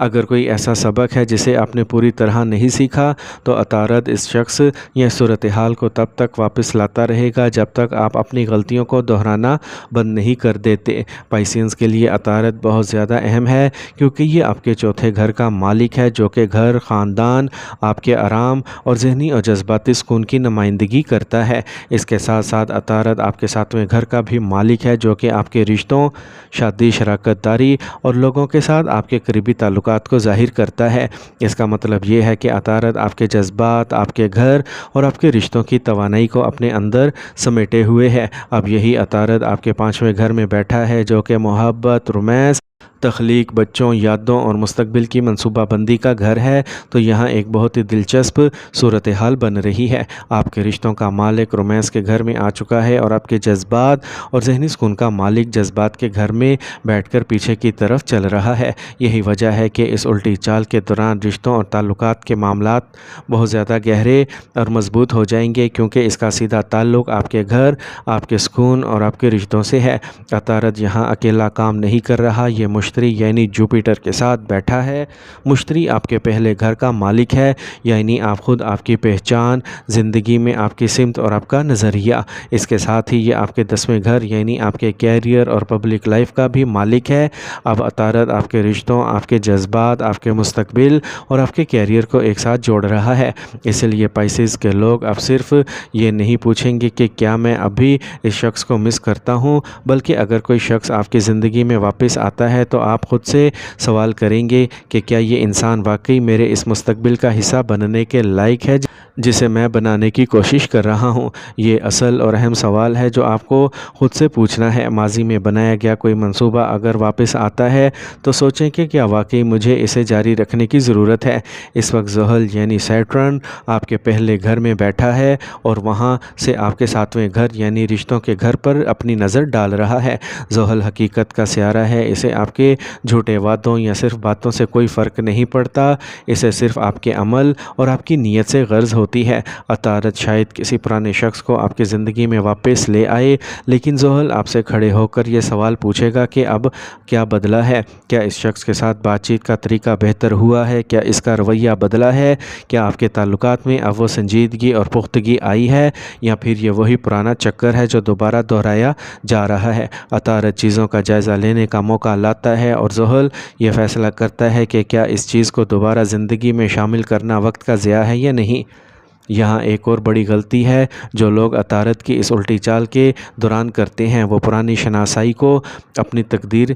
اگر کوئی ایسا سبق ہے جسے آپ نے پوری طرح نہیں سیکھا تو عطارد اس شخص یا صورتحال کو تب تک واپس لاتا رہے گا جب تک آپ اپنی غلطیوں کو دہرانا بند نہیں کر دیتے۔ پائسینز کے لیے عطارد بہت زیادہ اہم ہے کیونکہ یہ آپ کے چوتھے گھر کا مالک ہے جو کہ گھر، خاندان، آپ کے آرام اور ذہنی اور جذباتی سکون کی نمائندگی کرتا ہے۔ اس کے ساتھ ساتھ عطارد آپ کے ساتویں گھر کا بھی مالک ہے جو کہ آپ کے رشتوں، شادی، شراکت داری اور لوگوں کے ساتھ آپ کے قریبی تعلقات کو ظاہر کرتا ہے۔ اس کا مطلب یہ ہے کہ عطارد آپ کے جذبات، آپ کے گھر اور آپ کے رشتوں کی توانائی کو اپنے اندر سمیٹے ہوئے ہے۔ اب یہی عطارد آپ کے 5ویں گھر میں بیٹھا ہے جو کہ محبت، رومانس، تخلیق، بچوں، یادوں اور مستقبل کی منصوبہ بندی کا گھر ہے۔ تو یہاں ایک بہت ہی دلچسپ صورتحال بن رہی ہے۔ آپ کے رشتوں کا مالک رومانس کے گھر میں آ چکا ہے اور آپ کے جذبات اور ذہنی سکون کا مالک جذبات کے گھر میں بیٹھ کر پیچھے کی طرف چل رہا ہے۔ یہی وجہ ہے کہ اس الٹی چال کے دوران رشتوں اور تعلقات کے معاملات بہت زیادہ گہرے اور مضبوط ہو جائیں گے کیونکہ اس کا سیدھا تعلق آپ کے گھر، آپ کے سکون اور آپ کے رشتوں سے ہے۔ عطارد یہاں اکیلا کام نہیں کر رہا، یہ مشتری یعنی جوپیٹر کے ساتھ بیٹھا ہے۔ مشتری آپ کے پہلے گھر کا مالک ہے، یعنی آپ خود، آپ کی پہچان، زندگی میں آپ کی سمت اور آپ کا نظریہ۔ اس کے ساتھ ہی یہ آپ کے 10ویں گھر یعنی آپ کے کیریئر اور پبلک لائف کا بھی مالک ہے۔ اب عطارد آپ کے رشتوں، آپ کے جذبات، آپ کے مستقبل اور آپ کے کیریئر کو ایک ساتھ جوڑ رہا ہے۔ اس لیے پائسیز کے لوگ اب صرف یہ نہیں پوچھیں گے کہ کیا میں اب بھی اس شخص کو مس کرتا ہوں، بلکہ اگر کوئی شخص آپ کی زندگی میں واپس آتا ہے تو آپ خود سے سوال کریں گے کہ کیا یہ انسان واقعی میرے اس مستقبل کا حصہ بننے کے لائق ہے جسے میں بنانے کی کوشش کر رہا ہوں۔ یہ اصل اور اہم سوال ہے جو آپ کو خود سے پوچھنا ہے۔ ماضی میں بنایا گیا کوئی منصوبہ اگر واپس آتا ہے تو سوچیں کہ کیا واقعی مجھے اسے جاری رکھنے کی ضرورت ہے۔ اس وقت زحل یعنی سیٹرن آپ کے پہلے گھر میں بیٹھا ہے اور وہاں سے آپ کے 7ویں گھر یعنی رشتوں کے گھر پر اپنی نظر ڈال رہا ہے۔ زحل حقیقت کا سیارہ ہے، اسے آپ کے جھوٹے وعدوں یا صرف باتوں سے کوئی فرق نہیں پڑتا، اسے صرف آپ کے عمل اور آپ کی نیت سے غرض ہوتی ہے۔ عطارد شاید کسی پرانے شخص کو آپ کی زندگی میں واپس لے آئے، لیکن زحل آپ سے کھڑے ہو کر یہ سوال پوچھے گا کہ اب کیا بدلا ہے؟ کیا اس شخص کے ساتھ بات چیت کا طریقہ بہتر ہوا ہے؟ کیا اس کا رویہ بدلا ہے؟ کیا آپ کے تعلقات میں اب وہ سنجیدگی اور پختگی آئی ہے یا پھر یہ وہی پرانا چکر ہے جو دوبارہ دہرایا جا رہا ہے؟ عطارد چیزوں کا جائزہ لینے کا موقع لاتا ہے اور زحل یہ فیصلہ کرتا ہے کہ کیا اس چیز کو دوبارہ زندگی میں شامل کرنا وقت کا ضیاع ہے یا نہیں۔ یہاں ایک اور بڑی غلطی ہے جو لوگ عطارد کی اس الٹی چال کے دوران کرتے ہیں، وہ پرانی شناسائی کو اپنی تقدیر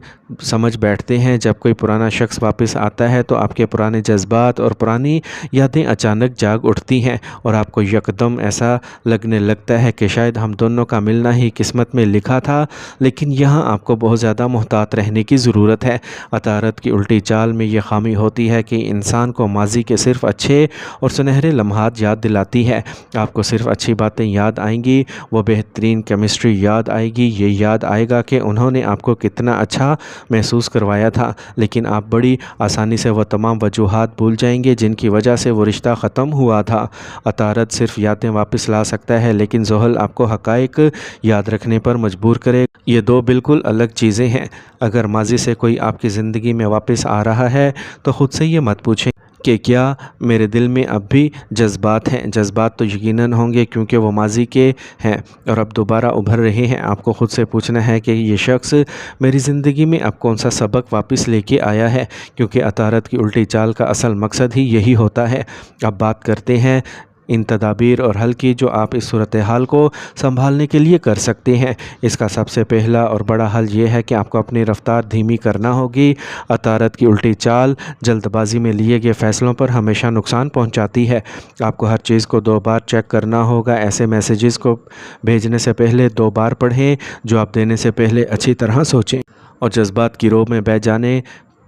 سمجھ بیٹھتے ہیں۔ جب کوئی پرانا شخص واپس آتا ہے تو آپ کے پرانے جذبات اور پرانی یادیں اچانک جاگ اٹھتی ہیں اور آپ کو یکدم ایسا لگنے لگتا ہے کہ شاید ہم دونوں کا ملنا ہی قسمت میں لکھا تھا۔ لیکن یہاں آپ کو بہت زیادہ محتاط رہنے کی ضرورت ہے۔ عطارد کی الٹی چال میں یہ خامی ہوتی ہے کہ انسان کو ماضی کے صرف اچھے اور سنہرے لمحات یاد دلاتی ہے۔ آپ کو صرف اچھی باتیں یاد آئیں گی، وہ بہترین کیمسٹری یاد آئے گی، یہ یاد آئے گا کہ انہوں نے آپ کو کتنا اچھا محسوس کروایا تھا، لیکن آپ بڑی آسانی سے وہ تمام وجوہات بھول جائیں گے جن کی وجہ سے وہ رشتہ ختم ہوا تھا۔ عطارد صرف یادیں واپس لا سکتا ہے لیکن زحل آپ کو حقائق یاد رکھنے پر مجبور کرے گا۔ یہ دو بالکل الگ چیزیں ہیں۔ اگر ماضی سے کوئی آپ کی زندگی میں واپس آ رہا ہے تو خود سے یہ مت پوچھیں کہ کیا میرے دل میں اب بھی جذبات ہیں۔ جذبات تو یقیناً ہوں گے کیونکہ وہ ماضی کے ہیں اور اب دوبارہ ابھر رہے ہیں۔ آپ کو خود سے پوچھنا ہے کہ یہ شخص میری زندگی میں اب کون سا سبق واپس لے کے آیا ہے، کیونکہ عطارد کی الٹی چال کا اصل مقصد ہی یہی ہوتا ہے۔ اب بات کرتے ہیں ان تدابیر اور حل کی جو آپ اس صورتحال کو سنبھالنے کے لیے کر سکتے ہیں۔ اس کا سب سے پہلا اور بڑا حل یہ ہے کہ آپ کو اپنی رفتار دھیمی کرنا ہوگی۔ عطارد کی الٹی چال جلد بازی میں لیے گئے فیصلوں پر ہمیشہ نقصان پہنچاتی ہے۔ آپ کو ہر چیز کو 2 بار چیک کرنا ہوگا۔ ایسے میسیجز کو بھیجنے سے پہلے 2 بار پڑھیں، جواب دینے سے پہلے اچھی طرح سوچیں اور جذبات کی رو میں بہہ جانے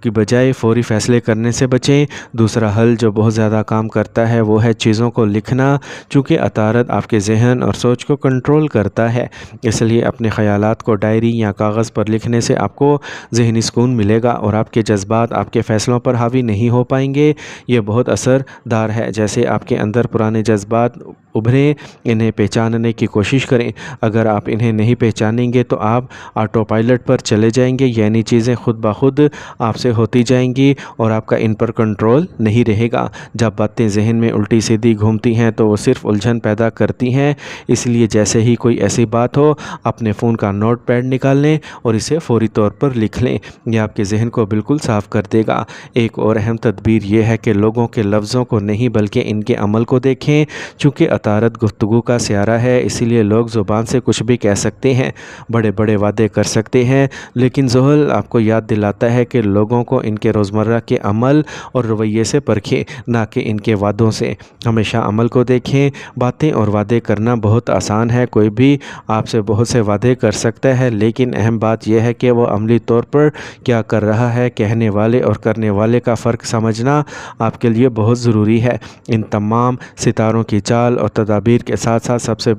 کی بجائے فوری فیصلے کرنے سے بچیں۔ دوسرا حل جو بہت زیادہ کام کرتا ہے وہ ہے چیزوں کو لکھنا، چونکہ عطارد آپ کے ذہن اور سوچ کو کنٹرول کرتا ہے، اس لیے اپنے خیالات کو ڈائری یا کاغذ پر لکھنے سے آپ کو ذہنی سکون ملے گا اور آپ کے جذبات آپ کے فیصلوں پر حاوی نہیں ہو پائیں گے۔ یہ بہت اثر دار ہے۔ جیسے آپ کے اندر پرانے جذبات ابھریں، انہیں پہچاننے کی کوشش کریں۔ اگر آپ انہیں نہیں پہچانیں گے تو آپ آٹو پائلٹ پر چلے جائیں گے، یعنی چیزیں خود بخود آپ سے ہوتی جائیں گی اور آپ کا ان پر کنٹرول نہیں رہے گا۔ جب باتیں ذہن میں الٹی سیدھی گھومتی ہیں تو وہ صرف الجھن پیدا کرتی ہیں، اس لیے جیسے ہی کوئی ایسی بات ہو اپنے فون کا نوٹ پیڈ نکال لیں اور اسے فوری طور پر لکھ لیں۔ یہ آپ کے ذہن کو بالکل صاف کر دے گا۔ ایک اور اہم تدبیر یہ ہے کہ لوگوں کے لفظوں کو نہیں بلکہ ان کے عمل کو دیکھیں۔ چونکہ عطارد گفتگو کا سیارہ ہے، اسی لیے لوگ زبان سے کچھ بھی کہہ سکتے ہیں، بڑے بڑے وعدے کر سکتے ہیں، لیکن زحل آپ کو یاد دلاتا ہے کہ لوگوں کو ان کے روزمرہ کے عمل اور رویے سے پرکھیں، نہ کہ ان کے وعدوں سے۔ ہمیشہ عمل کو دیکھیں۔ باتیں اور وعدے کرنا بہت آسان ہے، کوئی بھی آپ سے بہت سے وعدے کر سکتا ہے، لیکن اہم بات یہ ہے کہ وہ عملی طور پر کیا کر رہا ہے۔ کہنے والے اور کرنے والے کا فرق سمجھنا آپ کے لیے بہت ضروری ہے۔ ان تمام ستاروں کی چال اور تدابیر کے ساتھ ساتھ سب سے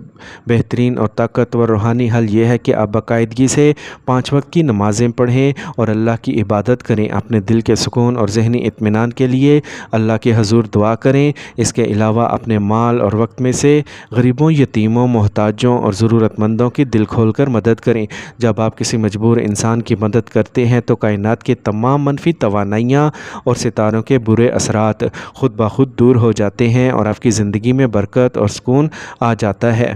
بہترین اور طاقتور روحانی حل یہ ہے کہ آپ باقاعدگی سے 5 وقت کی نمازیں پڑھیں اور اللہ کی عبادت کریں۔ اپنے دل کے سکون اور ذہنی اطمینان کے لیے اللہ کے حضور دعا کریں۔ اس کے علاوہ اپنے مال اور وقت میں سے غریبوں، یتیموں، محتاجوں اور ضرورت مندوں کی دل کھول کر مدد کریں۔ جب آپ کسی مجبور انسان کی مدد کرتے ہیں تو کائنات کے تمام منفی توانائیاں اور ستاروں کے برے اثرات خود بخود دور ہو جاتے ہیں اور آپ کی زندگی میں برکت اور سکون آ جاتا ہے۔